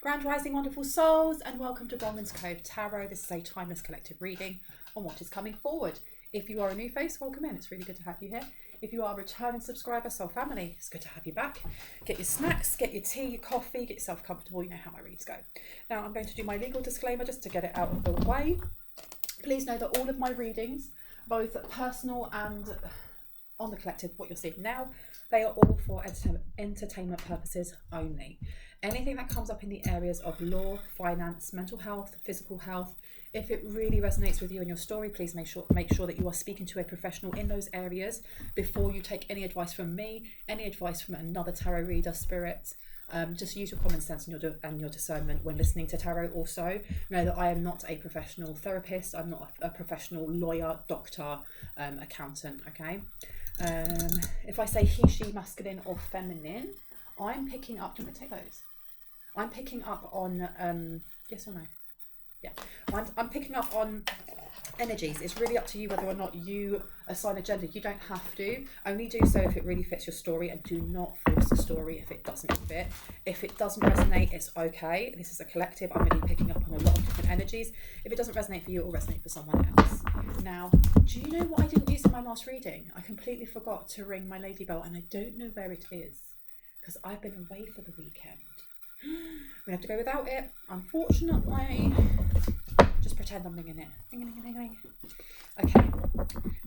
Grand Rising, wonderful souls, and welcome to Bronwen's Cove Tarot. This is a timeless collective reading on what is coming forward. If you are a new face, welcome in. It's really good to have you here. If you are a returning subscriber, soul family, it's good to have you back. Get your snacks, get your tea, your coffee, get yourself comfortable. You know how my reads go. Now I'm going to do my legal disclaimer just to get it out of the way. Please know that all of my readings, both personal and on the collective, what you're seeing now, they are all for entertainment purposes only. Anything that comes up in the areas of law, finance, mental health, physical health, if it really resonates with you and your story, please make sure that you are speaking to a professional in those areas before you take any advice from me, any advice from another tarot reader, spirit. Just use your common sense and your discernment when listening to tarot. Also, know that I am not a professional therapist. I'm not a professional lawyer, doctor, accountant. Okay. If I say he, she, masculine or feminine, I'm picking up. Do you want me to take those? I'm picking up on yes or no. Yeah, I'm picking up on energies. It's really up to you whether or not you assign a gender. You don't have to. Only do so if it really fits your story, and do not force the story if it doesn't fit. If it doesn't resonate, it's okay. This is a collective. I'm going to be picking up on a lot of different energies. If it doesn't resonate for you, it will resonate for someone else. Now, do you know what I didn't use in my last reading? I completely forgot to ring my lady bell, and I don't know where it is because I've been away for the weekend. We have to go without it, unfortunately. Just pretend I'm ringing it. Ring, ring, ring, ring. Okay.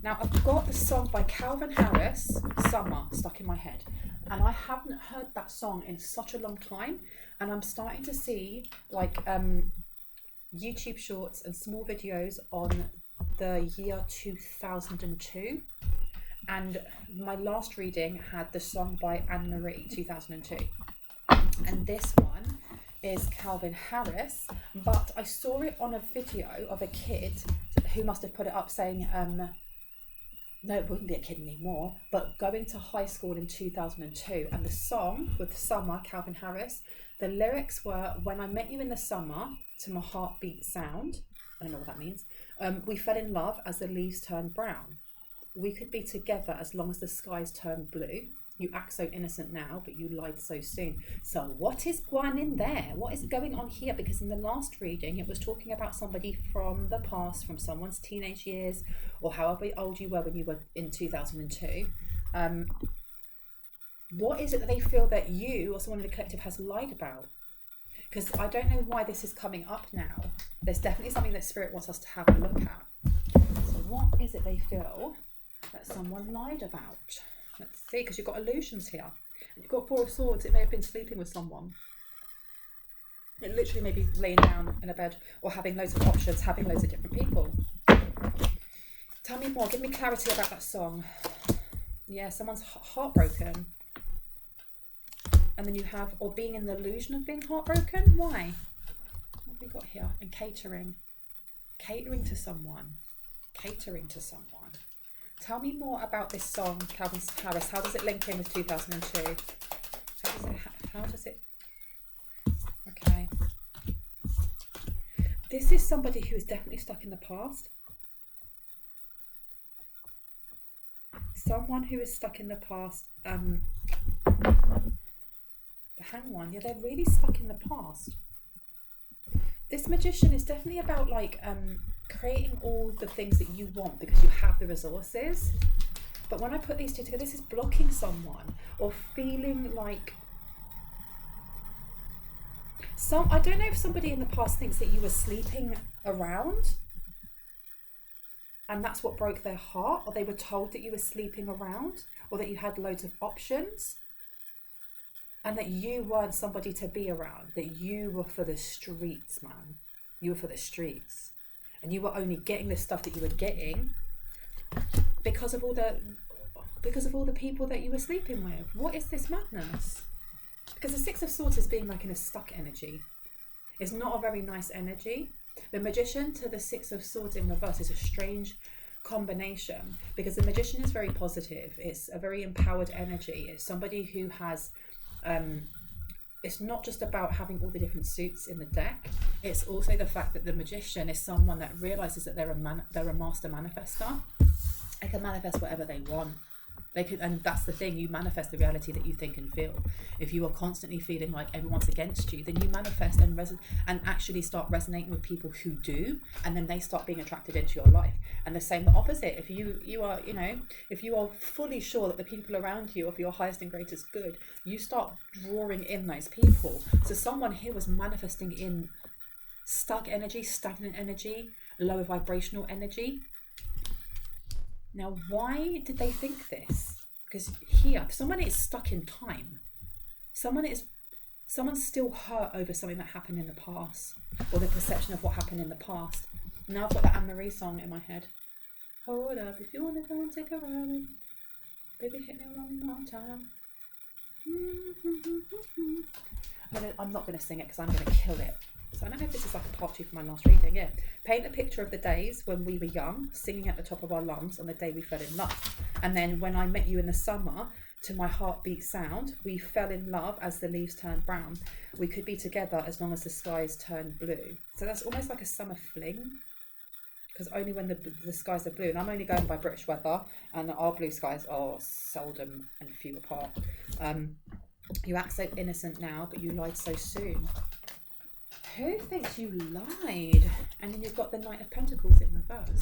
Now I've got the song by Calvin Harris, Summer, stuck in my head, and I haven't heard that song in such a long time. And I'm starting to see like YouTube shorts and small videos on the year 2002. And my last reading had the song by Anne Marie, 2002. And this one is Calvin Harris, but I saw it on a video of a kid who must have put it up saying, no, it wouldn't be a kid anymore, but going to high school in 2002. And the song with Summer, Calvin Harris, the lyrics were, when I met you in the summer to my heartbeat sound, I don't know what that means, we fell in love as the leaves turned brown. We could be together as long as the skies turn blue. You act so innocent now, but you lied so soon. So what is going in there? What is going on here? Because in the last reading, it was talking about somebody from the past, from someone's teenage years, or however old you were when you were in 2002. What is it that they feel that you or someone in the collective has lied about? Because I don't know why this is coming up now. There's definitely something that Spirit wants us to have a look at. So what is it they feel that someone lied about? Let's see, because you've got illusions here. And you've got Four of Swords. It may have been sleeping with someone. It literally may be laying down in a bed or having loads of options, having loads of different people. Tell me more. Give me clarity about that song. Yeah, someone's heartbroken. And then you have, or being in the illusion of being heartbroken. Why? What have we got here? And catering. Catering to someone. Catering to someone. Tell me more about this song, Calvin Harris. How does it link in with 2002? How does it? Okay. This is somebody who is definitely stuck in the past. Someone who is stuck in the past. The Hanged One. Yeah, they're really stuck in the past. This Magician is definitely about like creating all the things that you want because you have the resources. But when I put these two together, this is blocking someone or feeling like I don't know if somebody in the past thinks that you were sleeping around and that's what broke their heart, or they were told that you were sleeping around, or that you had loads of options and that you weren't somebody to be around, that you were for the streets, man. You were for the streets. And you were only getting the stuff that you were getting because of all the people that you were sleeping with. What is this madness? Because the Six of Swords is being like in a stuck energy. It's not a very nice energy. The Magician to the Six of Swords in reverse is a strange combination because the Magician is very positive. It's a very empowered energy. It's somebody who has it's not just about having all the different suits in the deck. It's also the fact that the Magician is someone that realizes that they're a master manifester. They can manifest whatever they want. They could, and that's the thing, you manifest the reality that you think and feel. If you are constantly feeling like everyone's against you, then you manifest and actually start resonating with people who do, and then they start being attracted into your life. And the same, the opposite. If you are, if you are fully sure that the people around you are for your highest and greatest good, you start drawing in those people. So someone here was manifesting in stuck energy, stagnant energy, lower vibrational energy. Now, why did they think this? Because here, someone is stuck in time. Someone's still hurt over something that happened in the past, or the perception of what happened in the past. Now I've got that Anne-Marie song in my head. Hold up, if you want to go and take a ride, baby, hit me one more time. I'm not going to sing it because I'm going to kill it. So I don't know if this is like a part 2 from my last reading. Yeah. Paint a picture of the days when we were young, singing at the top of our lungs on the day we fell in love. And then when I met you in the summer, to my heartbeat sound, we fell in love as the leaves turned brown. We could be together as long as the skies turned blue. So that's almost like a summer fling. Because only when the skies are blue, and I'm only going by British weather, and our blue skies are seldom and few apart. You act so innocent now, but you lied so soon. Who thinks you lied? And then you've got the Knight of Pentacles in reverse.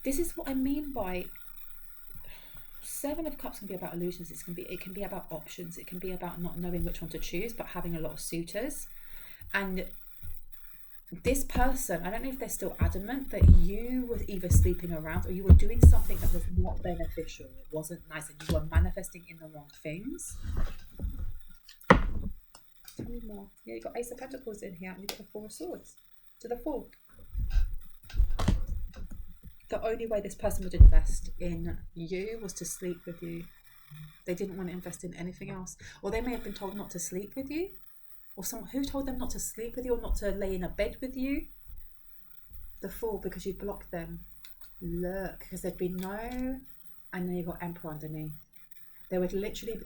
This is what I mean by Seven of Cups can be about illusions. It can be about options. It can be about not knowing which one to choose, but having a lot of suitors. And this person, I don't know if they're still adamant that you were either sleeping around or you were doing something that was not beneficial. It wasn't nice, and you were manifesting in the wrong things. Tell me more. Yeah, you've got Ace of Pentacles in here, and you've got the Four of Swords to the full. The only way this person would invest in you was to sleep with you. They didn't want to invest in anything else. Or they may have been told not to sleep with you. Or someone who told them not to sleep with you or not to lay in a bed with you. The Fool, because you blocked them. Look, because there'd be no... And then you've got Emperor underneath. They would literally...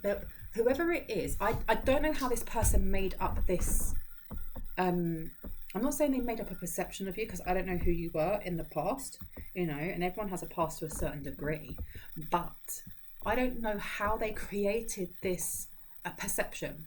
Whoever it is, I don't know how this person made up this... I'm not saying they made up a perception of you, because I don't know who you were in the past, and everyone has a past to a certain degree, but I don't know how they created this perception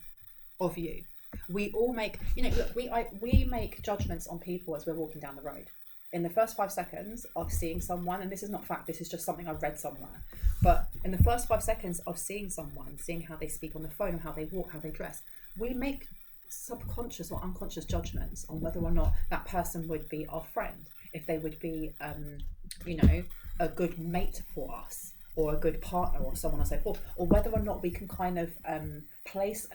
of you. We all make, look, we make judgments on people as we're walking down the road. In the first 5 seconds of seeing someone, and this is not fact, this is just something I've read somewhere, but in the first 5 seconds of seeing someone, seeing how they speak on the phone, how they walk, how they dress, we make subconscious or unconscious judgments on whether or not that person would be our friend, if they would be a good mate for us, or a good partner, or someone and so forth, or whether or not we can kind of place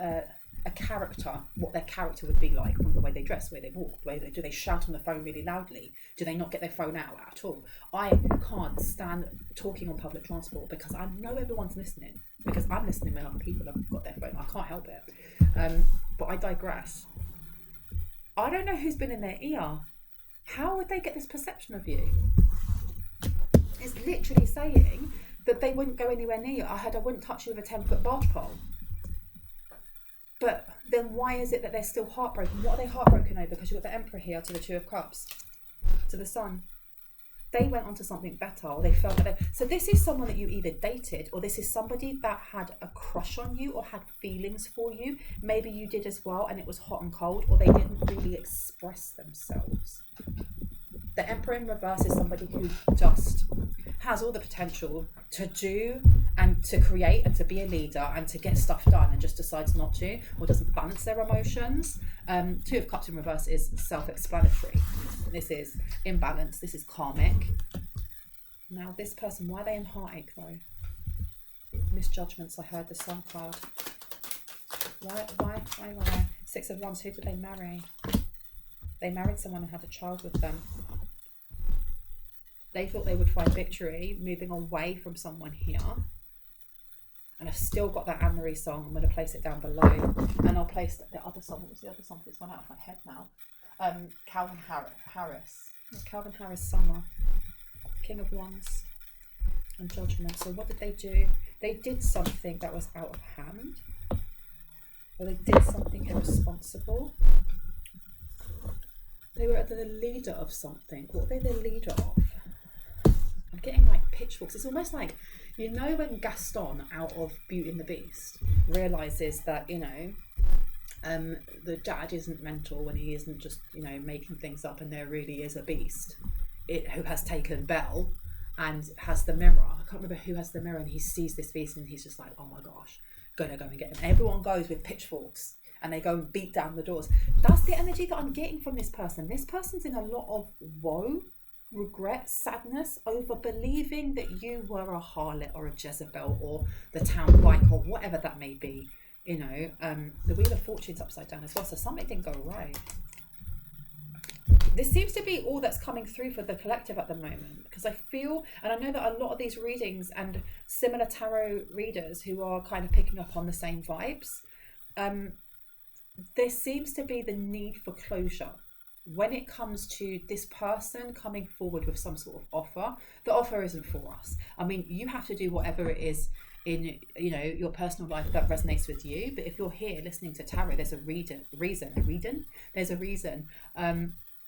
a character, what their character would be like from the way they dress, the way they walk, do they shout on the phone really loudly, do they not get their phone out at all. I can't stand talking on public transport because I know everyone's listening, because I'm listening when other people have got their phone. I can't help it. But I digress. I don't know who's been in their ear. How would they get this perception of you? It's literally saying that they wouldn't go anywhere near you. I wouldn't touch you with a 10-foot barge pole. But then why is it that they're still heartbroken? What are they heartbroken over? Because you've got the Emperor here to the Two of Cups, to the Sun. They went on to something better, or they felt that so this is someone that you either dated, or this is somebody that had a crush on you or had feelings for you. Maybe you did as well, and it was hot and cold, or they didn't really express themselves. The Emperor in reverse is somebody who just has all the potential to do and to create and to be a leader and to get stuff done, and just decides not to, or doesn't balance their emotions. Two of Cups in reverse is self-explanatory. This is imbalance. This is karmic. Now this person, why are they in heartache though? Misjudgments. I heard the Sun card. Why? Six of Wands. Who did they marry? They married someone and had a child with them. They thought they would find victory moving away from someone here. And I've still got that Anne-Marie song. I'm going to place it down below. And I'll place the other song. What was the other song? It's gone out of my head now. Calvin Harris. Calvin Harris, Summer. King of Wands. And Judgment. So what did they do? They did something that was out of hand. Or they did something irresponsible. They were the leader of something. What were they the leader of? I'm getting like pitchforks. It's almost like You know when Gaston out of Beauty and the Beast realises that, the dad isn't mental when he isn't just, making things up, and there really is a beast who has taken Belle and has the mirror. I can't remember who has the mirror, and he sees this beast and he's just like, oh my gosh, gonna go and get him. Everyone goes with pitchforks and they go and beat down the doors. That's the energy that I'm getting from this person. This person's in a lot of woe, regret, sadness over believing that you were a harlot or a Jezebel or the town bike or whatever that may be. The Wheel of Fortune's upside down as well, so something didn't go right. This seems to be all that's coming through for the collective at the moment, because I feel, and I know that a lot of these readings and similar tarot readers who are kind of picking up on the same vibes, there seems to be the need for closure when it comes to this person coming forward with some sort of offer. The offer isn't for us. I mean, you have to do whatever it is in your personal life that resonates with you, but if you're here listening to tarot, there's a reason.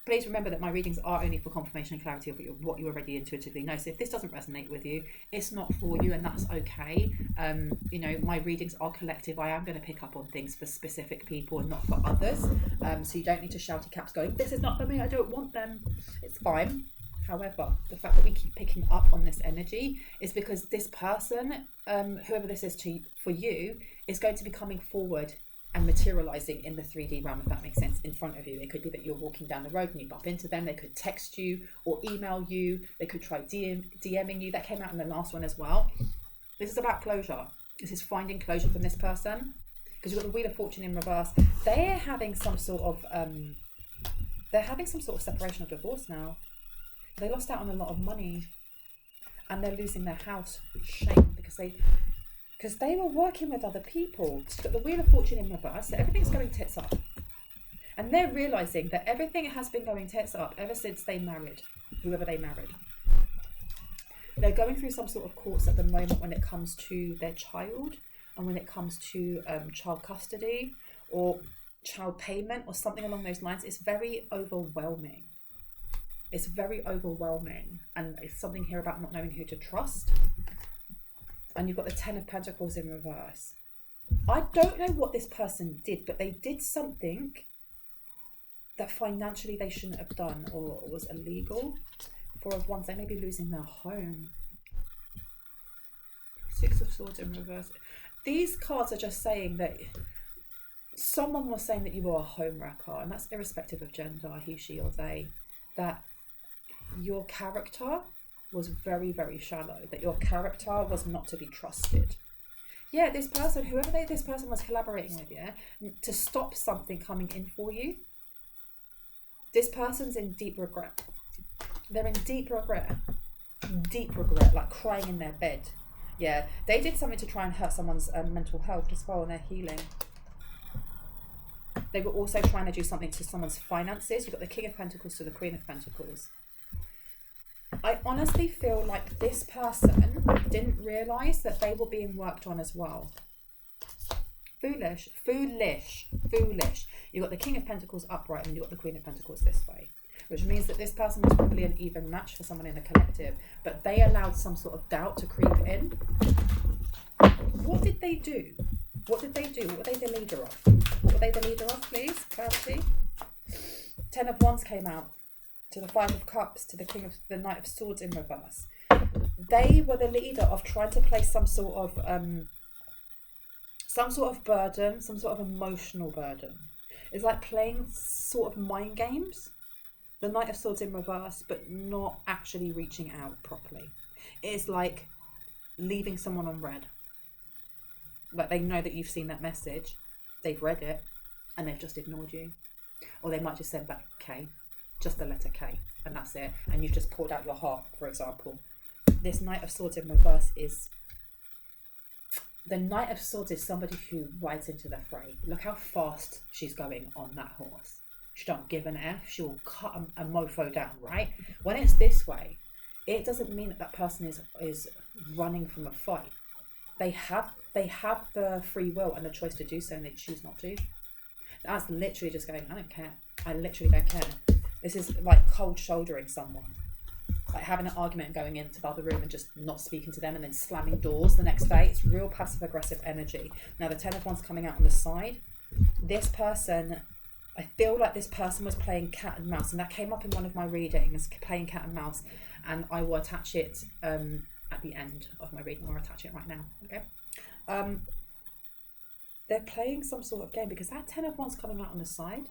Please remember that my readings are only for confirmation and clarity of what you already intuitively know. So if this doesn't resonate with you, it's not for you, and that's okay. My readings are collective. I am going to pick up on things for specific people and not for others. So you don't need to shouty caps going, this is not for me, I don't want them. It's fine. However, the fact that we keep picking up on this energy is because this person, whoever this is for you, is going to be coming forward and materializing in the 3D realm, if that makes sense, in front of you. It could be that you're walking down the road and you bump into them. They could text you or email you. They could try DMing you. That came out in the last one as well. This is about closure. This is finding closure from this person, because you've got the Wheel of Fortune in reverse. They're having some sort of separation or divorce now. They lost out on a lot of money and they're losing their house. Shame, because they were working with other people. It's got the Wheel of Fortune in reverse, so everything's going tits up. And they're realising that everything has been going tits up ever since they married, whoever they married. They're going through some sort of courts at the moment when it comes to their child, and when it comes to child custody or child payment or something along those lines. It's very overwhelming. It's very overwhelming, and it's something here about not knowing who to trust. And you've got the 10 of Pentacles in reverse. I don't know what this person did, but they did something that financially they shouldn't have done or was illegal. 4 of Wands, they may be losing their home. 6 of Swords in reverse. These cards are just saying that someone was saying that you were a home wrecker, and that's irrespective of gender, he, she, or they, that your character was very, very shallow, that your character was not to be trusted. Yeah, this person, whoever this person was collaborating with, to stop something coming in for you, this person's in deep regret. They're in deep regret, like crying in their bed. Yeah, they did something to try and hurt someone's mental health as well, and their healing. They were also trying to do something to someone's finances. You've got the King of Pentacles to the Queen of Pentacles. I honestly feel like this person didn't realise that they were being worked on as well. Foolish. You've got the King of Pentacles upright and you've got the Queen of Pentacles this way, which means that this person was probably an even match for someone in the collective, but they allowed some sort of doubt to creep in. What did they do? What were they the leader of? Please? Clarity. 10 of Wands came out. To the 5 of Cups, to the Knight of Swords in reverse. They were the leader of trying to place some sort of burden, some sort of emotional burden. It's like playing sort of mind games. The Knight of Swords in reverse, but not actually reaching out properly. It's like leaving someone on red. Like they know that you've seen that message, they've read it, and they've just ignored you. Or they might just send back K. Just the letter K, and that's it, and you've just poured out your heart, for example. This Knight of Swords in reverse is the Knight of Swords is somebody who rides into the fray. Look how fast she's going on that horse. She don't give an F. She will cut a mofo down, right? When it's this way, it doesn't mean that person is running from a fight. They have the free will and the choice to do so, and they choose not to. That's literally just going, I don't care. I literally don't care. This is like cold shouldering someone. like having an argument and going into the other room and just not speaking to them and then slamming doors the next day. It's real passive aggressive energy. Now the 10 of Wands coming out on the side, this person, I feel like this person was playing cat and mouse, and that came up in one of my readings, playing cat and mouse, and I will attach it at the end of my reading, or attach it right now, okay? They're playing some sort of game, because that 10 of Wands coming out on the side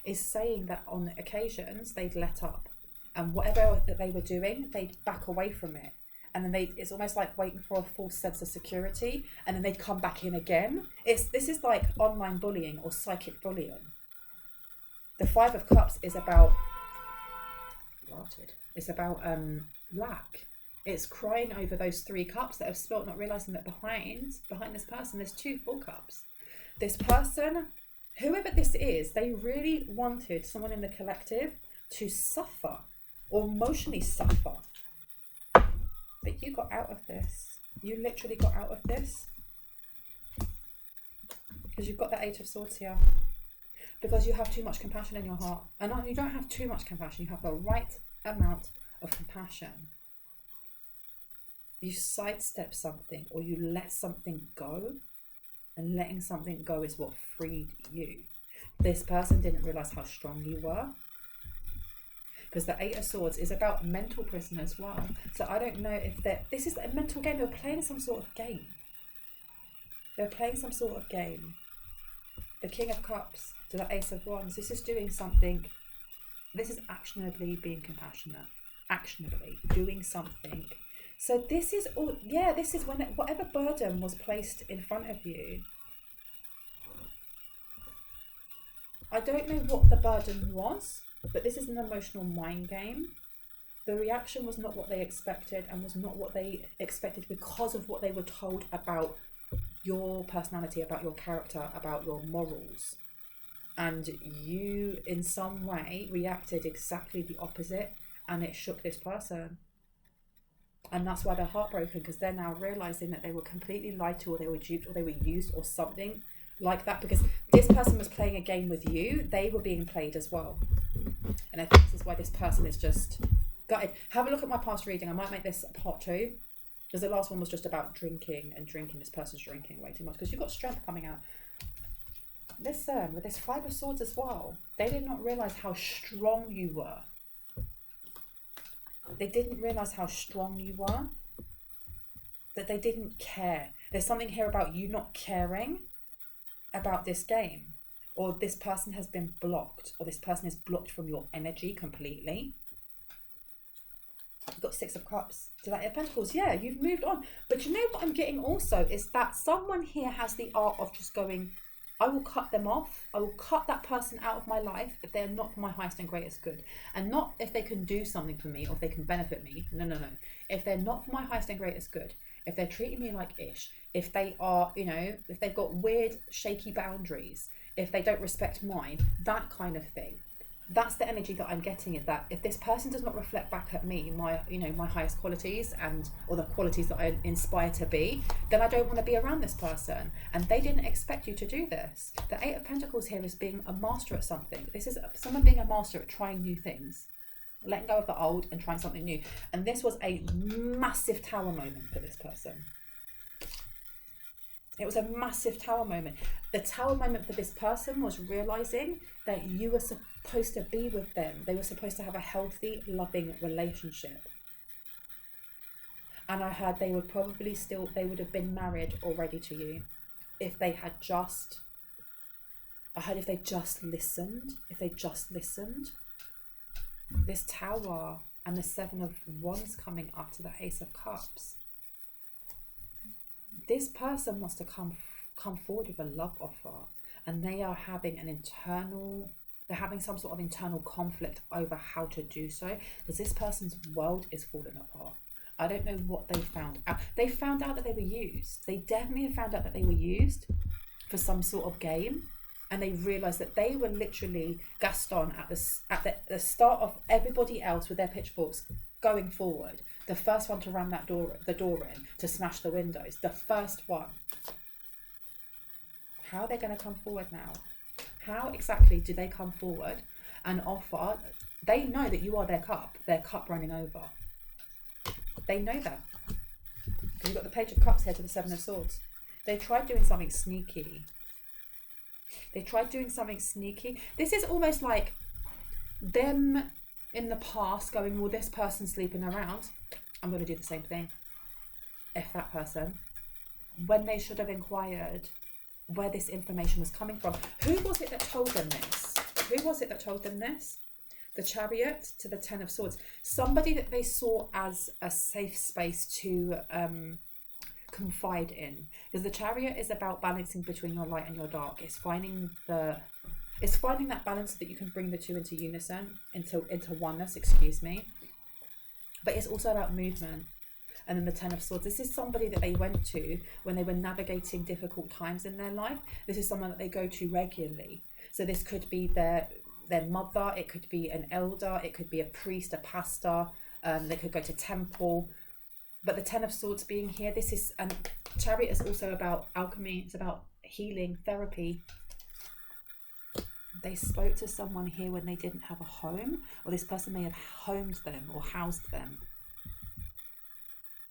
is saying that on occasions they'd let up, and whatever that they were doing, they'd back away from it. And then it's almost like waiting for a false sense of security, and then they'd come back in again. This is like online bullying or psychic bullying. The 5 of Cups is about lack. It's crying over those 3 cups that have spilt, not realizing that behind this person there's 2 full cups. This person, whoever this is, they really wanted someone in the collective to suffer or emotionally suffer. But you got out of this. You literally got out of this. Because you've got the 8 of Swords here. Because you have too much compassion in your heart. And you don't have too much compassion. You have the right amount of compassion. You sidestep something, or you let something go. And letting something go is what freed you. This person didn't realize how strong you were. Because the 8 of Swords is about mental prison as well. So I don't know if this is a mental game. They were playing some sort of game. They're playing some sort of game. The King of Cups to the Ace of Wands. This is doing something. This is actionably being compassionate. Actionably doing something. So this is all. Yeah, this is when whatever burden was placed in front of you. I don't know what the burden was. But this is an emotional mind game. The reaction was not what they expected, and was not what they expected because of what they were told about your personality, about your character, about your morals. And you, in some way, reacted exactly the opposite, and it shook this person. And that's why they're heartbroken, because they're now realizing that they were completely lied to, or they were duped, or they were used, or something like that. Because this person was playing a game with you, they were being played as well. And I think this is why this person is just gutted. Have a look at my past reading. I might make this part 2, because the last one was just about drinking and drinking. This person's drinking way too much, because you've got strength coming out. Listen, with this 5 of Swords as well, they did not realize how strong you were. They didn't realize how strong you were. That they didn't care. There's something here about you not caring about this game. Or this person has been blocked, or this person is blocked from your energy completely. You've got 6 of Cups to that 8 of Pentacles. Yeah, you've moved on. But you know what I'm getting also is that someone here has the art of just going, I will cut them off. I will cut that person out of my life if they're not for my highest and greatest good. And not if they can do something for me or if they can benefit me. No. If they're not for my highest and greatest good, if they're treating me like ish, if they are, if they've got weird, shaky boundaries, if they don't respect mine, that kind of thing. That's the energy that I'm getting, is that if this person does not reflect back at me my highest qualities or the qualities that I inspire to be, then I don't want to be around this person. And they didn't expect you to do this. The 8 of Pentacles here is being a master at something. This is someone being a master at trying new things, letting go of the old and trying something new. And this was a massive tower moment for this person. It was a massive tower moment. The tower moment for this person was realizing that you were supposed to be with them. They were supposed to have a healthy, loving relationship. And I heard they would have been married already to you if they had just, if they just listened. This tower and the 7 of Wands coming up to the Ace of Cups. This person wants to come forward with a love offer, and they are having some sort of internal conflict over how to do so, because this person's world is falling apart. I don't know what they found out. They found out that they were used. They definitely have found out that they were used for some sort of game, and they realised that they were literally Gaston at the start of everybody else with their pitchforks going forward. The first one to ram the door in, to smash the windows. The first one. How are they going to come forward now? How exactly do they come forward and offer? They know that you are their cup running over. They know that. You've got the Page of Cups here to the Seven of Swords. They tried doing something sneaky. This is almost like them in the past going, well, this person's sleeping around, I'm going to do the same thing. If that person, when they should have inquired where this information was coming from. Who was it that told them this? The Chariot to the Ten of Swords. Somebody that they saw as a safe space to confide in. Because the Chariot is about balancing between your light and your dark. It's finding that balance so that you can bring the two into unison, into oneness, excuse me. But it's also about movement. And then the Ten of Swords. This is somebody that they went to when they were navigating difficult times in their life. This is someone that they go to regularly. So this could be their mother, it could be an elder, it could be a priest, a pastor, they could go to temple. But the Ten of Swords being here, this is, and Chariot is also about alchemy, it's about healing, therapy. They spoke to someone here when they didn't have a home, or this person may have homed them or housed them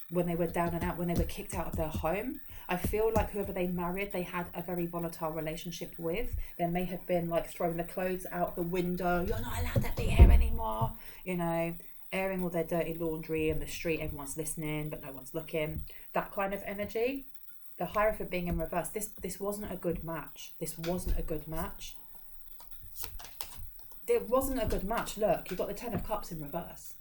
when they were down and out, when they were kicked out of their home. I feel like whoever they married, they had a very volatile relationship with. There may have been like throwing the clothes out the window, you're not allowed to be here anymore, you know, airing all their dirty laundry in the street, everyone's listening but no one's looking, that kind of energy. The Hierophant being in reverse, this wasn't a good match. It wasn't a good match. Look, you've got the Ten of Cups in reverse.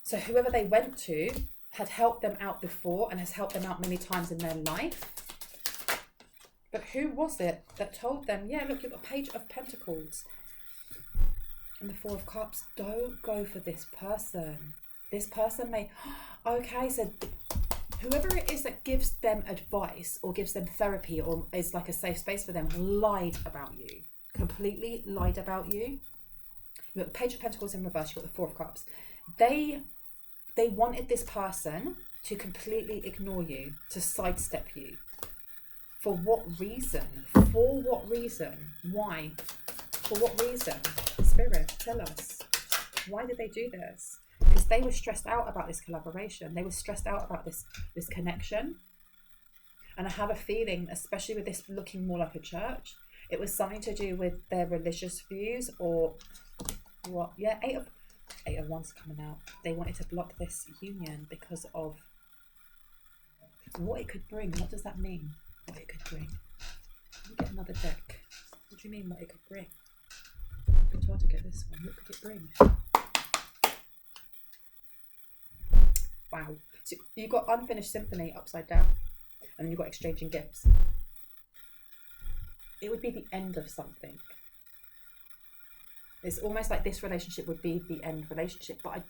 So whoever they went to had helped them out before and has helped them out many times in their life. But who was it that told them, yeah, look, you've got Page of Pentacles and the Four of Cups. Don't go for this person. This person may, okay, so whoever it is that gives them advice or gives them therapy or is like a safe space for them lied about you. Completely lied about you. You've got the Page of Pentacles in reverse, you've got the Four of Cups. They wanted this person to completely ignore you, to sidestep you. For what reason? Why? For what reason? Spirit, tell us. Why did they do this? Because they were stressed out about this collaboration. They were stressed out about this connection. And I have a feeling, especially with this looking more like a church, it was something to do with their religious views or what? Yeah, Eight of Wands coming out. They wanted to block this union because of what it could bring. What does that mean? What it could bring? Let me get another deck. What do you mean what it could bring? I've been told to get this one. What could it bring? Wow. So you've got Unfinished Symphony upside down. And then you've got Exchanging Gifts. It would be the end of something. It's almost like this relationship would be the end relationship, but I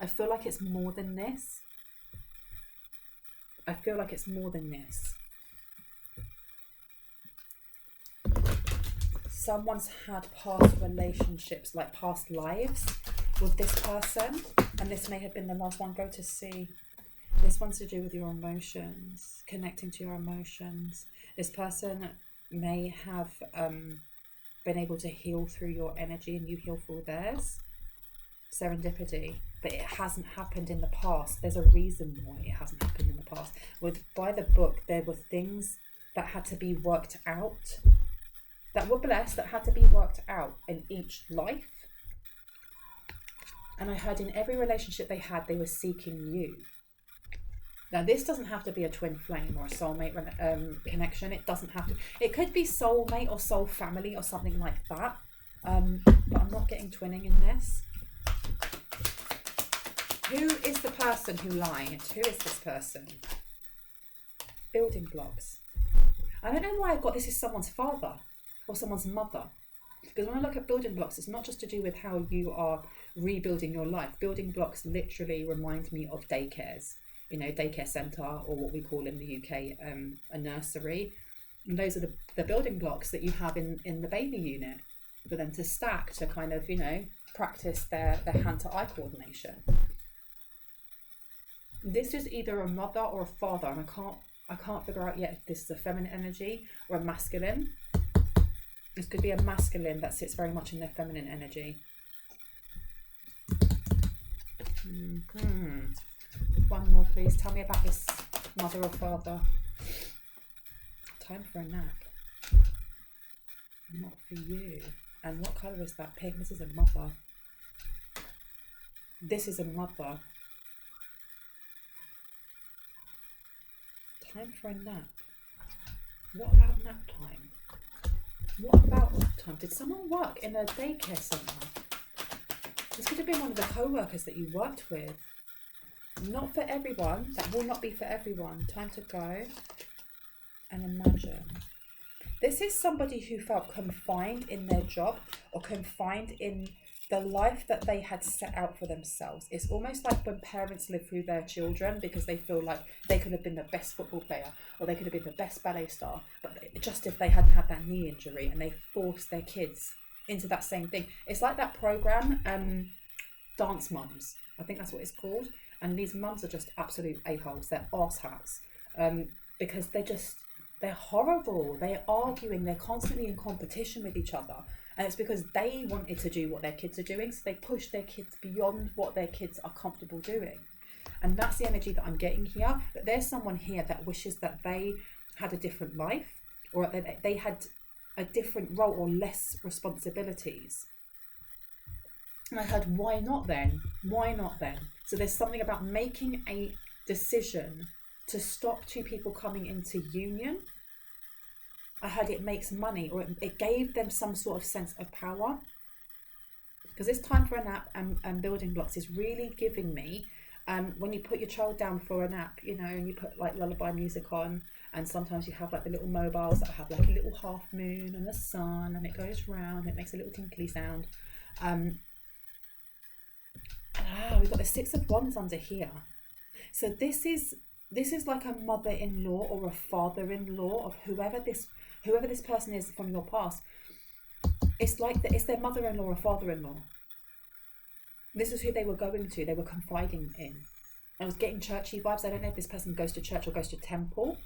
feel like it's more than this. Someone's had past relationships, like past lives with this person, and this may have been the last one. Go to see. This one's to do with your emotions, connecting to your emotions. This person may have been able to heal through your energy and you heal through theirs. Serendipity. But it hasn't happened in the past. There's a reason why it hasn't happened in the past. By the book, there were things that had to be worked out, that were blessed, that had to be worked out in each life. And I heard in every relationship they had, they were seeking you. Now, this doesn't have to be a twin flame or a soulmate connection. It doesn't have to. It could be soulmate or soul family or something like that. But I'm not getting twinning in this. Who is the person who lied? Who is this person? Building blocks. I don't know why I've got this is someone's father or someone's mother. Because when I look at building blocks, it's not just to do with how you are rebuilding your life. Building blocks literally remind me of daycares. You know, daycare centre, or what we call in the UK a nursery. And those are the building blocks that you have in the baby unit for them to stack to kind of, you know, practice their hand-to-eye coordination. This is either a mother or a father, and I can't figure out yet if this is a feminine energy or a masculine. This could be a masculine that sits very much in their feminine energy. One more, please. Tell me about this mother or father. Time for a nap. Not for you. And what colour is that? Pink. This is a mother. This is a mother. Time for a nap. What about nap time? What about nap time? Did someone work in a daycare centre? This could have been one of the co-workers that you worked with. Not for everyone. That will not be for everyone. Time to go and imagine. This is somebody who felt confined in their job or confined in the life that they had set out for themselves. It's almost like when parents live through their children because they feel like they could have been the best football player or they could have been the best ballet star, but just if they hadn't had that knee injury, and they forced their kids into that same thing. It's like that program, Dance Mums. I think that's what it's called. And these mums are just absolute a-holes. They're arse hats. Because they're horrible. They're arguing. They're constantly in competition with each other. And it's because they wanted to do what their kids are doing. So they push their kids beyond what their kids are comfortable doing. And that's the energy that I'm getting here. That there's someone here that wishes that they had a different life, or that they had a different role or less responsibilities. And I heard, why not then? Why not then? So there's something about making a decision to stop two people coming into union. I heard it makes money, or it gave them some sort of sense of power. Because this time for a nap and building blocks is really giving me, when you put your child down for a nap, you know, and you put like lullaby music on, and sometimes you have like the little mobiles that have like a little half moon and the sun, and it goes round, it makes a little tinkly sound. We've got the Six of Wands under here. So this is like a mother-in-law or a father-in-law of whoever this person is from your past. It's like it's their mother-in-law or father-in-law. This is who they were going to. They were confiding in. I was getting churchy vibes. I don't know if this person goes to church or goes to temple,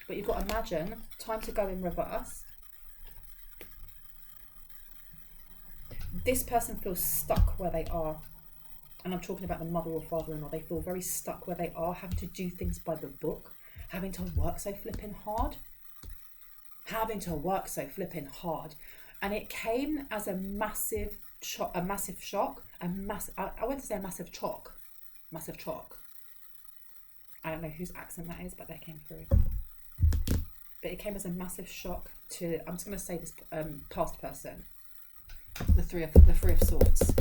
but you've got to imagine, time to go in reverse. This person feels stuck where they are. And I'm talking about the mother or father-in-law. They feel very stuck where they are, having to do things by the book, having to work so flipping hard. And it came as a massive shock, I went to say a massive chock. I don't know whose accent that is, but that came through. But it came as a massive shock to, I'm just going to say this past person, the three of Swords.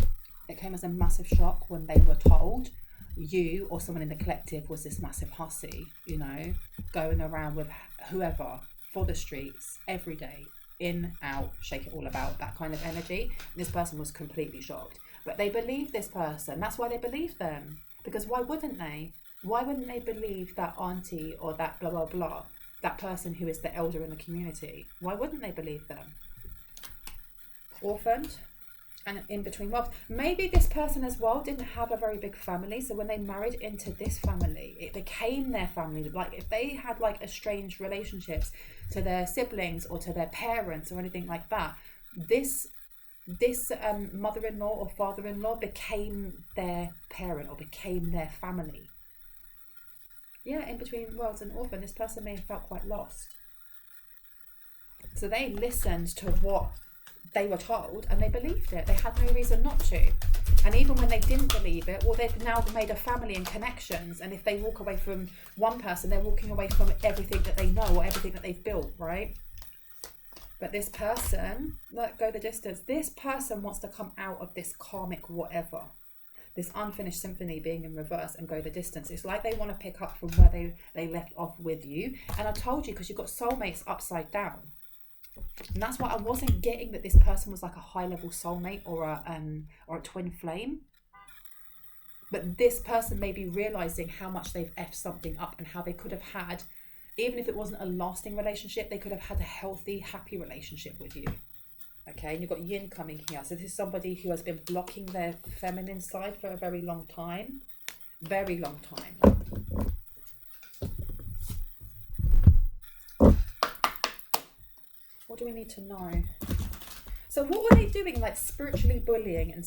It came as a massive shock when they were told you or someone in the collective was this massive hussy, you know, going around with whoever for the streets every day, in, out, shake it all about, that kind of energy. This person was completely shocked. But they believed this person. That's why they believed them. Because why wouldn't they? Why wouldn't they believe that auntie or that blah, blah, blah, that person who is the elder in the community? Why wouldn't they believe them? Orphaned. And in between worlds, maybe this person as well didn't have a very big family, so when they married into this family, it became their family. Like if they had like estranged relationships to their siblings or to their parents or anything like that, this mother-in-law or father-in-law became their parent or became their family. Yeah, in between worlds and orphan, this person may have felt quite lost. So they listened to what they were told and they believed it. They had no reason not to. And even when they didn't believe it, well, they've now made a family and connections, and if they walk away from one person, they're walking away from everything that they know or everything that they've built, right? But this person, let go the distance. This person wants to come out of this karmic whatever, this unfinished symphony being in reverse, and go the distance. It's like they want to pick up from where they left off with you. And I told you, because you've got soulmates upside down. And that's why I wasn't getting that this person was like a high-level soulmate or a twin flame. But this person may be realising how much they've effed something up, and how they could have had, even if it wasn't a lasting relationship, they could have had a healthy, happy relationship with you. Okay, and you've got yin coming here. So this is somebody who has been blocking their feminine side for a very long time. Very long time. What do we need to know? So what were they doing, like spiritually bullying and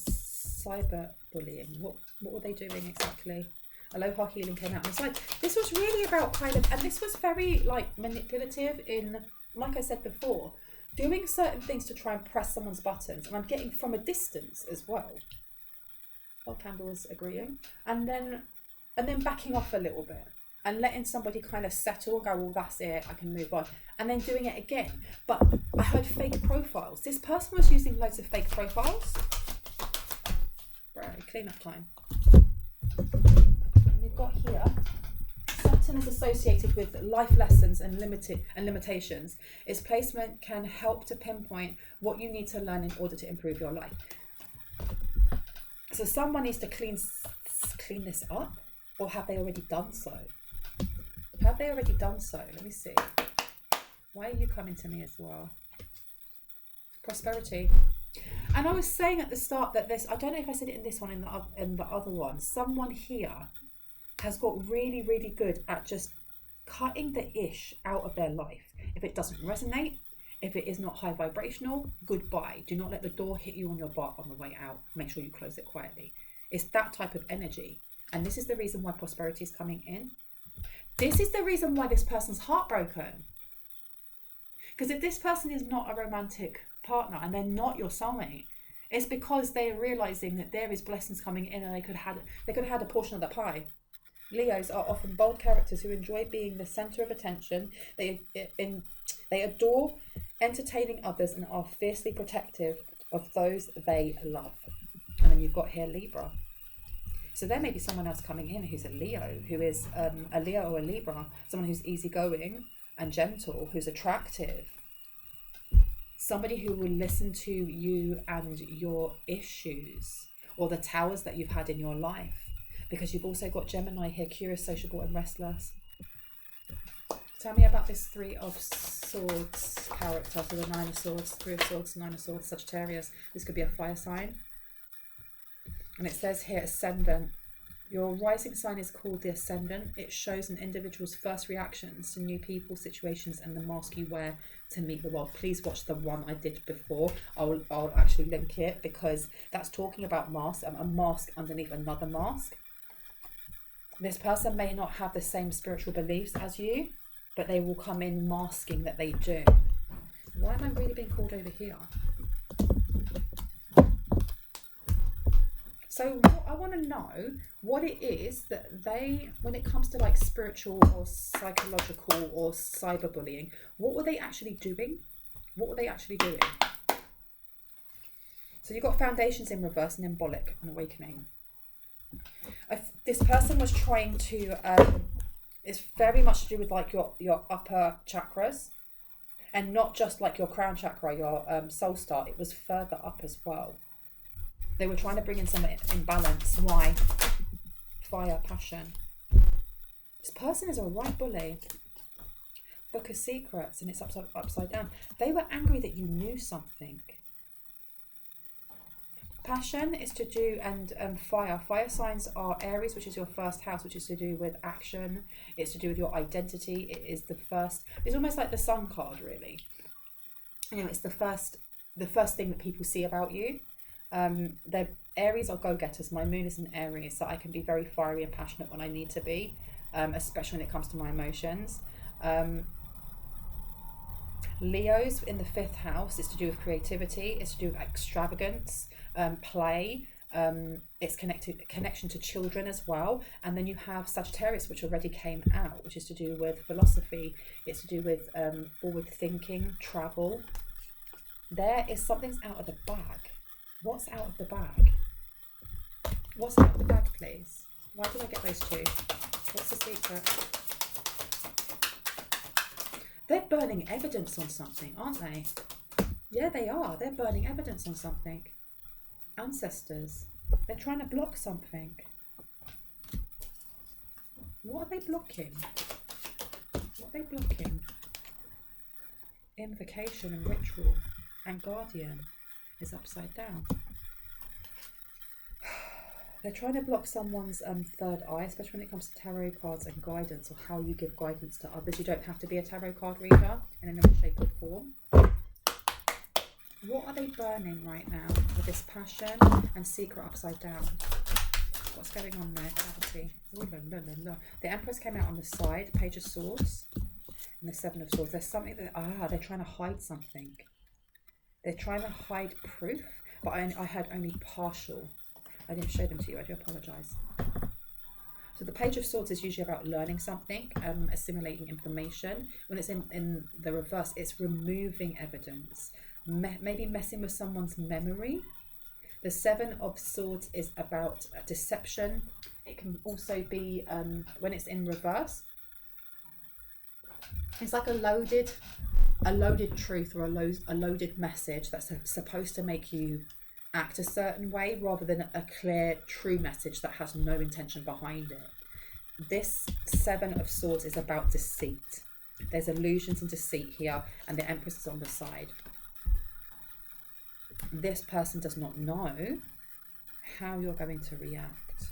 cyberbullying. What were they doing exactly? Aloha healing came out on the side. This was really about kind of, and this was very like manipulative in, like I said before, doing certain things to try and press someone's buttons. And I'm getting from a distance as well. Well, Campbell was agreeing. And then backing off a little bit and letting somebody kind of settle and go, well, that's it, I can move on. And then doing it again. But I heard fake profiles. This person was using loads of fake profiles. Right, clean up time. And you've got here, Saturn is associated with life lessons and limitations. Its placement can help to pinpoint what you need to learn in order to improve your life. So someone needs to clean this up, or have they already done so? Have they already done so? Let me see. Why are you coming to me as well? Prosperity. And I was saying at the start that this, I don't know if I said it in this one, in the other one, someone here has got really, really good at just cutting the ish out of their life. If it doesn't resonate, if it is not high vibrational, goodbye. Do not let the door hit you on your butt on the way out. Make sure you close it quietly. It's that type of energy. And this is the reason why prosperity is coming in. This is the reason why this person's heartbroken. Because if this person is not a romantic partner and they're not your soulmate, it's because they're realizing that there is blessings coming in and they could have had a portion of the pie. Leos are often bold characters who enjoy being the center of attention. They adore entertaining others and are fiercely protective of those they love. And then you've got here Libra. So there may be someone else coming in who's a Leo, who is a Leo or a Libra, someone who's easygoing and gentle, who's attractive. Somebody who will listen to you and your issues or the towers that you've had in your life. Because you've also got Gemini here, curious, sociable and restless. Tell me about this Three of Swords character. So the Nine of Swords, Three of Swords, Nine of Swords, Sagittarius. This could be a fire sign. And it says here, Ascendant. Your rising sign is called the Ascendant. It shows an individual's first reactions to new people, situations, and the mask you wear to meet the world. Please watch the one I did before. I'll actually link it because that's talking about masks, a mask underneath another mask. This person may not have the same spiritual beliefs as you, but they will come in masking that they do. Why am I really being called over here? So I want to know what it is that they, when it comes to like spiritual or psychological or cyberbullying, what were they actually doing? What were they actually doing? So you've got foundations in reverse and embolic and awakening. This person was trying to, it's very much to do with like your upper chakras and not just like your crown chakra, your soul star. It was further up as well. They were trying to bring in some imbalance. Why? Fire, passion. This person is a right bully. Book of Secrets, and it's upside down. They were angry that you knew something. Passion is to do, and fire. Fire signs are Aries, which is your first house, which is to do with action. It's to do with your identity. It is the first. It's almost like the Sun card, really. You know, it's the first thing that people see about you. They're Aries are go-getters. My moon is in Aries, so I can be very fiery and passionate when I need to be, especially when it comes to my emotions. Leos in the 5th house is to do with creativity. It's to do with extravagance, play. It's connection to children as well. And then you have Sagittarius, which already came out, which is to do with philosophy. It's to do with forward thinking, travel. There is something's out of the bag. What's out of the bag? What's out of the bag, please? Why did I get those two? What's the secret? They're burning evidence on something, aren't they? Yeah, they are. They're burning evidence on something. Ancestors. They're trying to block something. What are they blocking? What are they blocking? Invocation and ritual and guardian is upside down. They're trying to block someone's third eye, especially when it comes to tarot cards and guidance, or how you give guidance to others. You don't have to be a tarot card reader in any shape or form. What are they burning right now with this passion and secret upside down? What's going on there? Gravity. Ooh, la, la, la, la. The Empress came out on the side, Page of Swords, and the Seven of Swords. There's something that, they're trying to hide something. They're trying to hide proof, but I heard only partial. I didn't show them to you, I do apologise. So the Page of Swords is usually about learning something, assimilating information. When it's in the reverse, it's removing evidence, maybe messing with someone's memory. The Seven of Swords is about deception. It can also be, when it's in reverse, it's like a loaded truth or a loaded message that's supposed to make you act a certain way rather than a clear, true message that has no intention behind it. This Seven of Swords is about deceit. There's illusions and deceit here, and the Empress is on the side. This person does not know how you're going to react.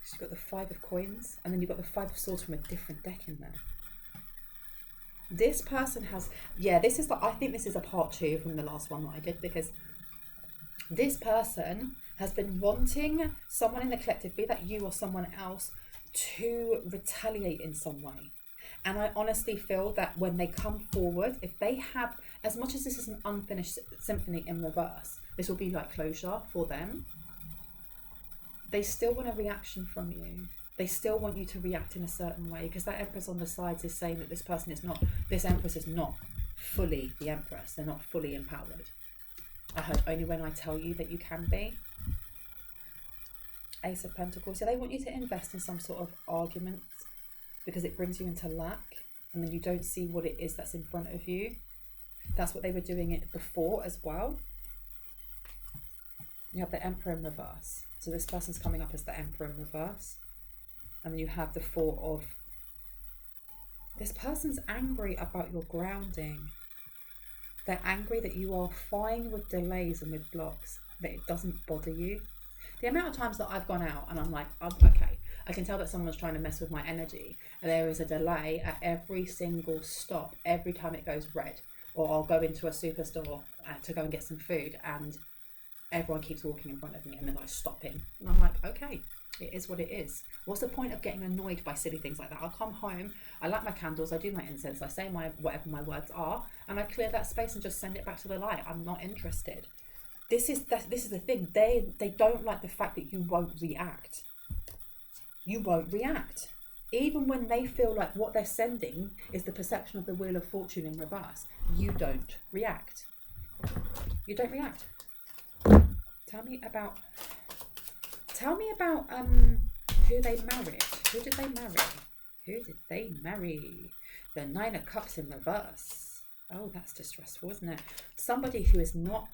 So you've got the Five of Coins, and then you've got the Five of Swords from a different deck in there. This person has, I think this is a part 2 from the last one that I did, because this person has been wanting someone in the collective, be that you or someone else, to retaliate in some way. And I honestly feel that when they come forward, if they have, as much as this is an unfinished symphony in reverse, this will be like closure for them. They still want a reaction from you. They still want you to react in a certain way, because that Empress on the sides is saying that this Empress is not fully the Empress. They're not fully empowered. I heard only when I tell you that you can be. Ace of Pentacles. So they want you to invest in some sort of argument because it brings you into lack, and then you don't see what it is that's in front of you. That's what they were doing it before as well. You have the Emperor in reverse. So this person's coming up as the Emperor in reverse. And then you have the Four of... This person's angry about your grounding. They're angry that you are fine with delays and with blocks, that it doesn't bother you. The amount of times that I've gone out and I'm like, oh, okay, I can tell that someone's trying to mess with my energy. And there is a delay at every single stop, every time it goes red. Or I'll go into a superstore to go and get some food, and everyone keeps walking in front of me, and then I stop in. And I'm like, okay, it is what it is. What's the point of getting annoyed by silly things like that? I'll come home, I light my candles, I do my incense, I say whatever my words are, and I clear that space and just send it back to the light. I'm not interested. This is the thing. They don't like the fact that you won't react. You won't react. Even when they feel like what they're sending is the perception of the Wheel of Fortune in reverse, you don't react. You don't react. Tell me about who they married. Who did they marry? Who did they marry? The Nine of Cups in reverse. Oh, that's distressful, isn't it? Somebody who is not...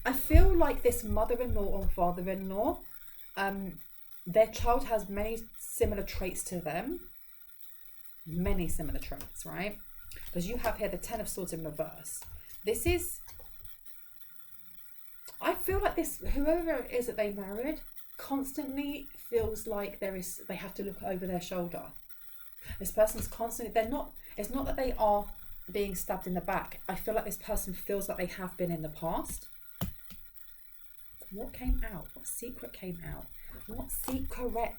I feel like this mother-in-law or father-in-law, their child has many similar traits to them. Many similar traits, right? Because you have here the Ten of Swords in reverse. This is... I feel like this, whoever it is that they married, constantly feels like they have to look over their shoulder. This person's constantly, it's not that they are being stabbed in the back. I feel like this person feels like they have been in the past. What came out? What secret came out? What secret?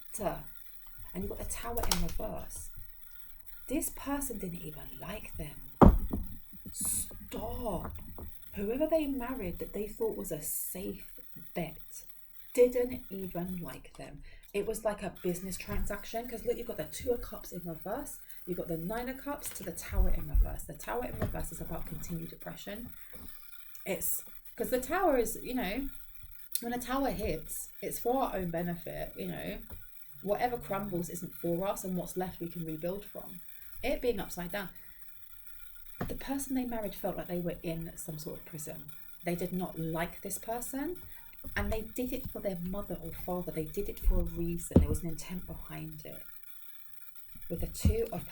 And you've got the Tower in reverse. This person didn't even like them. Stop. Whoever they married that they thought was a safe bet didn't even like them. It was like a business transaction, because look, you've got the Two of Cups in reverse. You've got the Nine of Cups to the Tower in reverse. The Tower in reverse is about continued depression. It's because the Tower is, when a tower hits, it's for our own benefit, Whatever crumbles isn't for us, and what's left we can rebuild from. It being upside down. The person they married felt like they were in some sort of prison. They did not like this person, and they did it for their mother or father. They did it for a reason. There was an intent behind it. With the Two of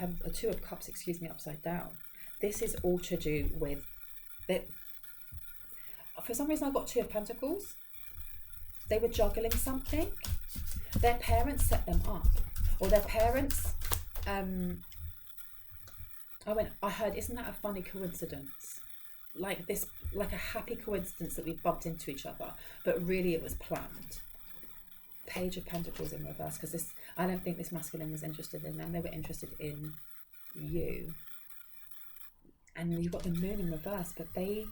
Cups, upside down. This is all to do with it. For some reason, I got Two of Pentacles. They were juggling something. Their parents set them up, or their parents. I heard, isn't that a funny coincidence? like this, like a happy coincidence that we bumped into each other, but really it was planned. Page of Pentacles in reverse, because this, I don't think this masculine was interested in them. They were interested in you. And you've got the Moon in reverse, but they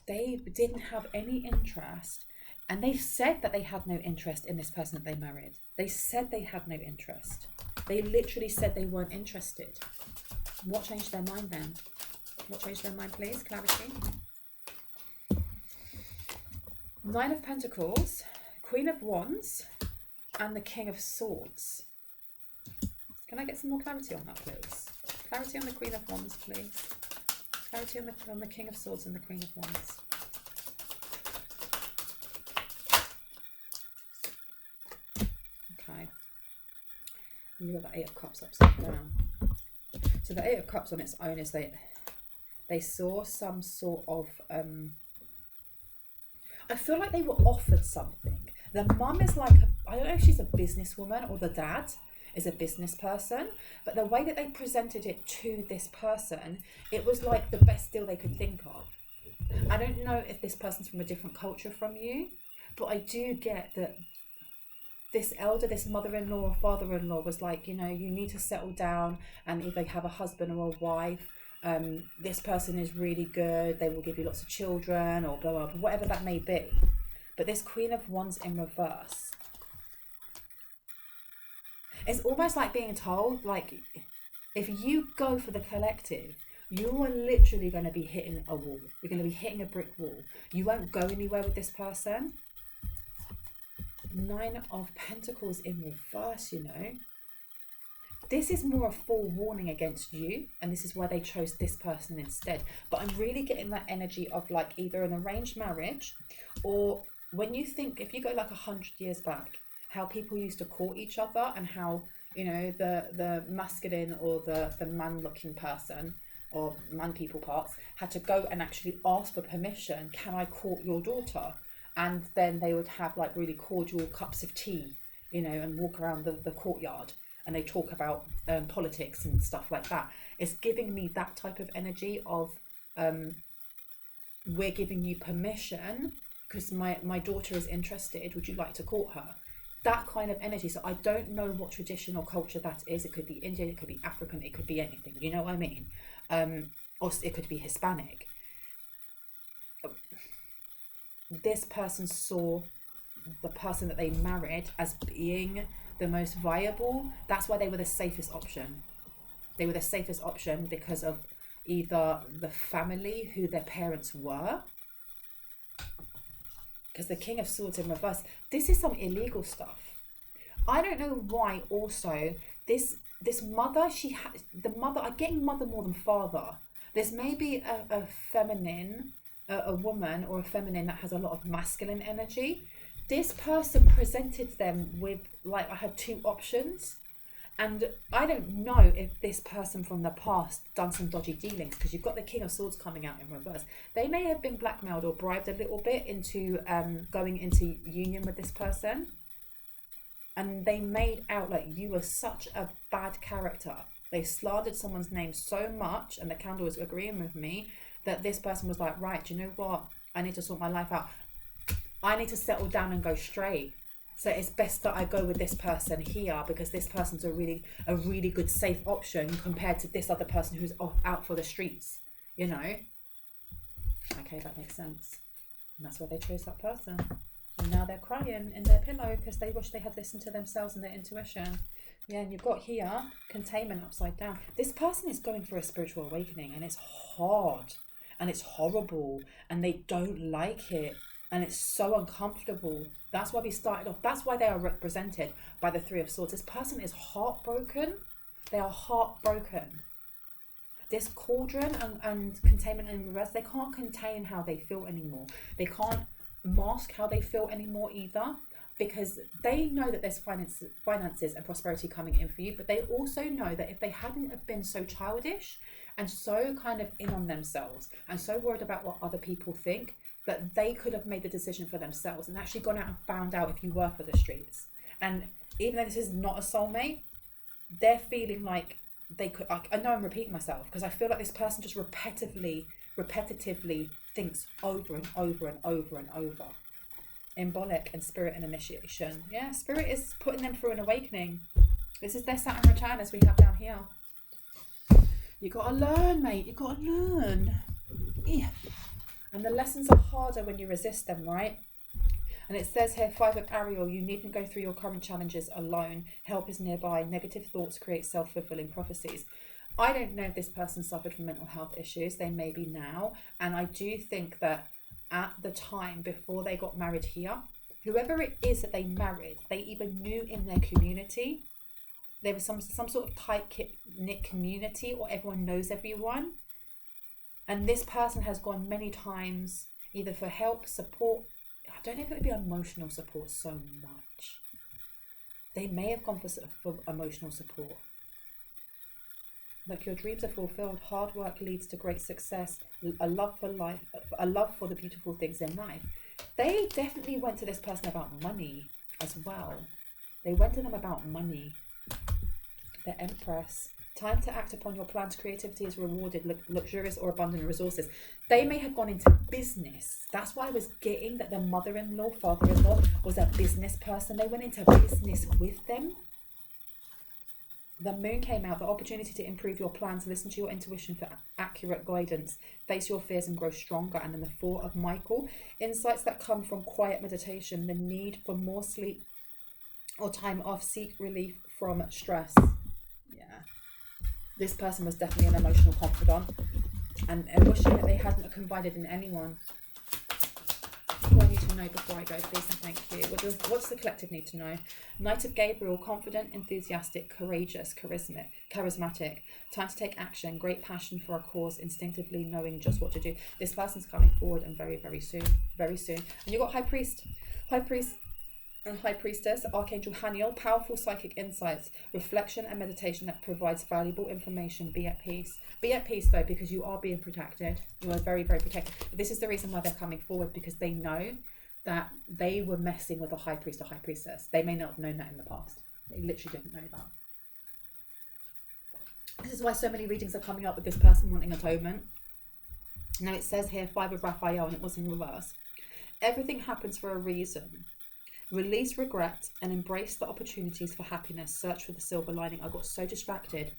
didn't have any interest, and they said that they had no interest in this person that they married. They said they had no interest. They literally said they weren't interested. What changed their mind then? What changed their mind, please? Clarity. Nine of Pentacles, Queen of Wands, and the King of Swords. Can I get some more clarity on that, please? Clarity on the Queen of Wands, please. Clarity on the King of Swords and the Queen of Wands. Okay. And you've got the Eight of Cups upside down. So the Eight of Cups on its own is they saw some sort of... I feel like they were offered something. The mum is like, I don't know if she's a businesswoman or the dad is a business person, but the way that they presented it to this person, it was like the best deal they could think of. I don't know if this person's from a different culture from you, but I do get that this elder, this mother-in-law or father-in-law was like, you know, you need to settle down and either have a husband or a wife. This person is really good, they will give you lots of children or blah, blah, blah, whatever that may be. But this Queen of Wands in reverse, it's almost like being told, like, if you go for the collective, you are literally going to be hitting a wall. You're going to be hitting a brick wall. You won't go anywhere with this person. Nine of Pentacles in reverse, you know. This is more a forewarning against you, and this is why they chose this person instead. But I'm really getting that energy of like either an arranged marriage, or when you think, if you go like 100 years back, how people used to court each other and how, you know, the masculine or the man-looking person or man people parts had to go and actually ask for permission. Can I court your daughter? And then they would have like really cordial cups of tea, you know, and walk around the courtyard. And they talk about politics and stuff like that. It's giving me that type of energy of we're giving you permission because my daughter is interested. Would you like to court her? That kind of energy. So I don't know what tradition or culture that is. It could be Indian, it could be African, it could be anything. You know what I mean? Or it could be Hispanic. This person saw the person that they married as being the most viable. That's why they were the safest option. They were the safest option because of either the family, who their parents were. Because the King of Swords in reverse, this is some illegal stuff. I don't know why also this mother, the mother, I'm getting mother more than father. There's maybe a feminine, a woman or a feminine that has a lot of masculine energy. This person presented them with, like, I had two options. And I don't know if this person from the past done some dodgy dealings, because you've got the King of Swords coming out in reverse. They may have been blackmailed or bribed a little bit into going into union with this person. And they made out like you were such a bad character. They slandered someone's name so much, and the candle is agreeing with me, that this person was like, right, do you know what? I need to sort my life out. I need to settle down and go straight. So it's best that I go with this person here, because this person's a really good safe option compared to this other person who's out for the streets, you know? Okay, that makes sense. And that's why they chose that person. And now they're crying in their pillow because they wish they had listened to themselves and their intuition. Yeah, and you've got here, containment upside down. This person is going for a spiritual awakening, and it's hard and it's horrible and they don't like it. And it's so uncomfortable. That's why we started off. That's why they are represented by the Three of Swords. This person is heartbroken. They are heartbroken. This cauldron and containment in reverse, they can't contain how they feel anymore. They can't mask how they feel anymore either, because they know that there's finances and prosperity coming in for you, but they also know that if they hadn't have been so childish and so kind of in on themselves and so worried about what other people think, that they could have made the decision for themselves and actually gone out and found out if you were for the streets. And even though this is not a soulmate, they're feeling like they could, I know I'm repeating myself, because I feel like this person just repetitively repetitively thinks over and over and over and over. Embolic and spirit and initiation. Yeah, spirit is putting them through an awakening. This is their Saturn return, as we have down here. You gotta learn, mate. You gotta learn. Yeah. And the lessons are harder when you resist them, right? And it says here, 5 of Ariel, you needn't go through your current challenges alone. Help is nearby. Negative thoughts create self-fulfilling prophecies. I don't know if this person suffered from mental health issues. They may be now. And I do think that at the time before they got married here, whoever it is that they married, they either knew in their community, there was some sort of tight-knit community, or everyone knows everyone. And this person has gone many times either for help, support. I don't know if it would be emotional support so much. They may have gone for emotional support. Like, your dreams are fulfilled. Hard work leads to great success. A love for life, a love for the beautiful things in life. They definitely went to this person about money as well. They went to them about money. The Empress. Time to act upon your plans. Creativity is rewarded. Luxurious or abundant resources. They may have gone into business. That's why I was getting that the mother-in-law, father-in-law was a business person. They went into business with them. The Moon came out. The opportunity to improve your plans. Listen to your intuition for accurate guidance. Face your fears and grow stronger. And then the 4 of Michael. Insights that come from quiet meditation. The need for more sleep or time off. Seek relief from stress. Yeah. This person was definitely an emotional confidant, and wishing that they hadn't confided in anyone. What do I need to know before I go, please and thank you? What's the collective need to know? Knight of Gabriel, confident, enthusiastic, courageous, charismatic. Time to take action, great passion for a cause, instinctively knowing just what to do. This person's coming forward, and very, very soon. Very soon. And you've got High Priest and High Priestess, Archangel Haniel, powerful psychic insights, reflection and meditation that provides valuable information. Be at peace. Be at peace, though, because you are being protected. You are very, very protected. But this is the reason why they're coming forward, because they know that they were messing with a High Priest or High Priestess. They may not have known that in the past. They literally didn't know that. This is why so many readings are coming up with this person wanting atonement. Now it says here, 5 of Raphael, and it was in reverse. Everything happens for a reason. Release regret and embrace the opportunities for happiness. Search for the silver lining. I got so distracted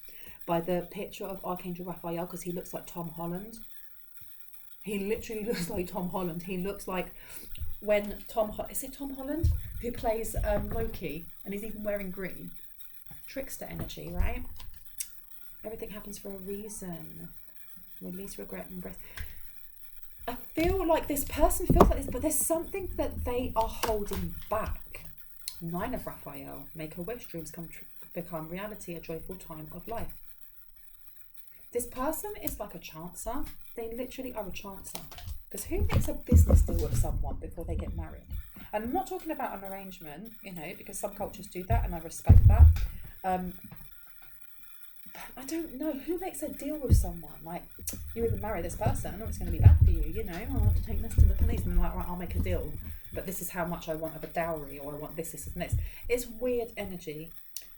by the picture of Archangel Raphael because he looks like Tom Holland. He literally looks like Tom Holland. He looks like when is it Tom Holland who plays Loki, and he's even wearing green. Trickster energy, right? Everything happens for a reason. Release regret and embrace. I feel like this person feels like this, but there's something that they are holding back. 9 of Raphael. Make a wish. Dreams become reality. A joyful time of life. This person is like a chancer. They literally are a chancer. Because who makes a business deal with someone before they get married? And I'm not talking about an arrangement, because some cultures do that, and I respect that. I don't know who makes a deal with someone. Like, you even marry this person, I know it's going to be bad for you, I'll have to take this to the police, and they're like, right, I'll make a deal, but this is how much I want of a dowry, or I want this and this. It's weird energy.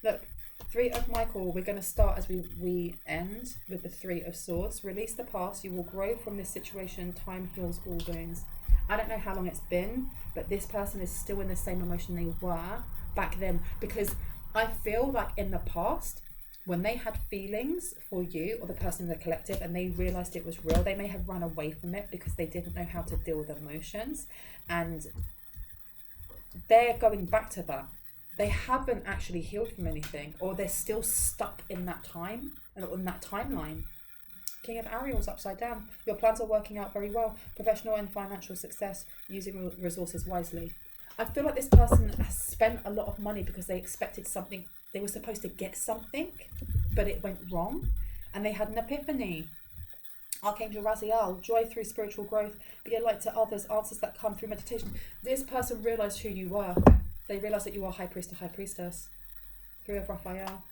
Look, 3 of Michael, we're going to start as we end with the 3 of Swords. Release the past. You will grow from this situation. Time heals all wounds. I don't know how long it's been, but this person is still in the same emotion they were back then, because I feel like in the past, when they had feelings for you or the person in the collective and they realized it was real, they may have run away from it because they didn't know how to deal with emotions, and they're going back to that. They haven't actually healed from anything, or they're still stuck in that time and in that timeline. King of Ariel's upside down. Your plans are working out very well. Professional and financial success, using resources wisely. I feel like this person has spent a lot of money because they expected something. They were supposed to get something, but it went wrong, and they had an epiphany. Archangel Raziel, joy through spiritual growth, be a light to others, answers that come through meditation. This person realised who you were. They realised that you are High Priest or High Priestess. 3 of Raphael.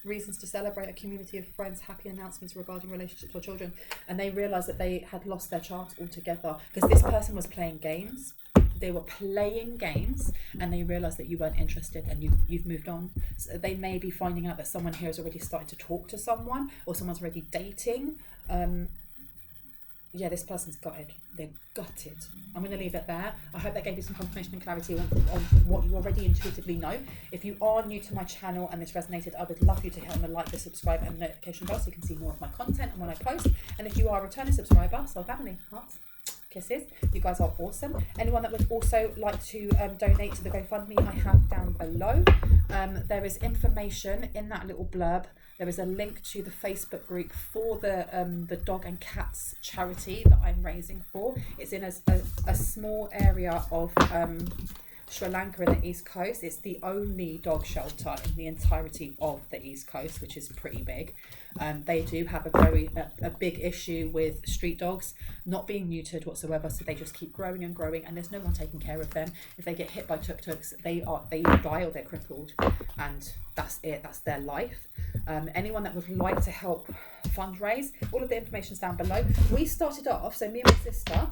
Reasons to celebrate, a community of friends, happy announcements regarding relationships or children. And they realised that they had lost their chance altogether because this person was playing games. They were playing games, and they realised that you weren't interested, and you've moved on. So they may be finding out that someone here is already starting to talk to someone, or someone's already dating. yeah, this person's gutted. They're gutted. I'm going to leave it there. I hope that gave you some confirmation and clarity on what you already intuitively know. If you are new to my channel and this resonated, I would love you to hit on the like, the subscribe and notification bell so you can see more of my content and when I post. And if you are a returning subscriber, soul family, hearts, kisses, you guys are awesome. Anyone that would also like to donate to the GoFundMe, I have down below. There is information in that little blurb. There is a link to the Facebook group for the dog and cats charity that I'm raising for. It's in a small area of Sri Lanka in the East Coast. It's the only dog shelter in the entirety of the East Coast, which is pretty big. They do have a big issue with street dogs not being neutered whatsoever, so they just keep growing and growing, and there's no one taking care of them. If they get hit by tuk-tuks, they either die or they're crippled, and that's it. That's their life. Anyone that would like to help fundraise, all of the information's down below. We started off, so me and my sister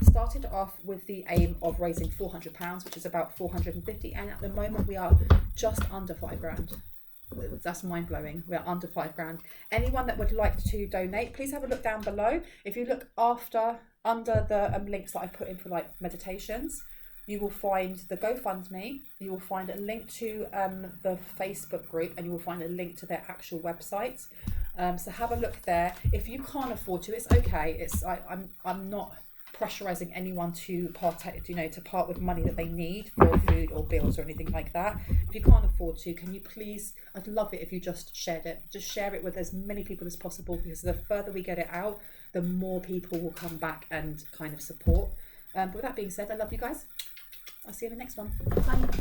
started off with the aim of raising £400, which is about 450, and at the moment we are just under £5,000. That's mind-blowing. We're under £5,000. Anyone that would like to donate, please have a look down below. If you look under the links that I put in for like meditations, you will find the GoFundMe, you will find a link to the Facebook group, and you will find a link to their actual website. So have a look there. If you can't afford to, it's okay. I'm not pressurizing anyone to part with money that they need for food or bills or anything like that. If you can't afford to, can you please, I'd love it if you just shared it. Just share it with as many people as possible, because the further we get it out, the more people will come back and kind of support. But with that being said, I love you guys. I'll see you in the next one. Bye.